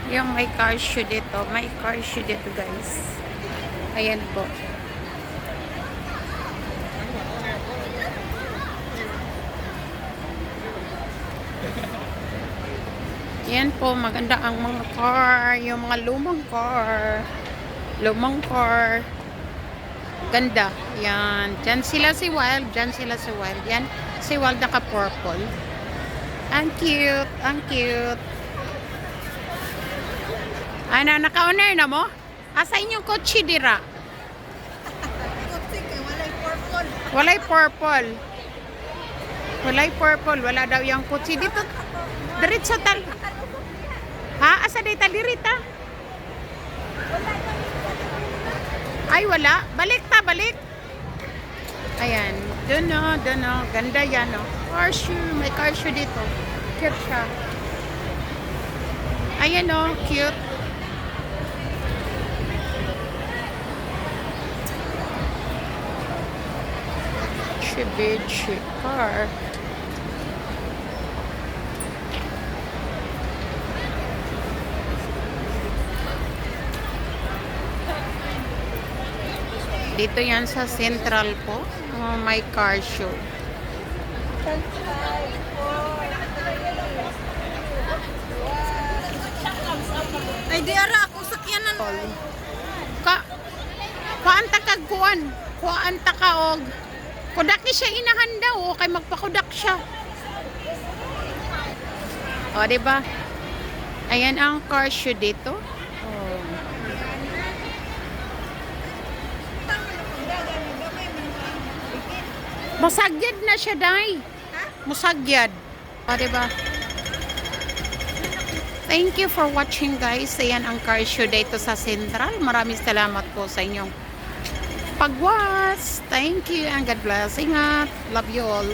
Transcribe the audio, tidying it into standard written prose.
Yung may car show dito. May car show dito, guys. Ayan po. Yan po, maganda ang mga car. Yung mga lumang car. Lumang car. Ganda. Yan. Diyan sila si Wild. Diyan sila si Wild. Yan. Si Wild naka-purple. Ang cute. Ang cute. Ano, naka-owner na mo? Asa inyong kotse dira? Walay purple. Walay purple. Wala daw yung kotse dito. Diretso tal. Ha? Asa dito? Dirita? Ay, wala. Balik ta, balik. Ayan. Doon o, doon o. Ganda yan o. Car shoe. May car shoe dito. Cute siya. Ayan o. Cute. Mitsubishi car. Dito yan sa Central po. May car show. Ay, di ara ako sakyanan. Kuanta kag kuan. Kuanta ka og. Kudaki siya inahan daw. O kay magpakudak siya. O, diba? Ayan ang car show dito. Oh. Musagyad na siya, day. Musagyad. O, diba? Thank you for watching, guys. Ayan ang car show dito sa Central. Maraming salamat po sa inyong pag-watch. Thank you and God bless. Ingat. Love you all.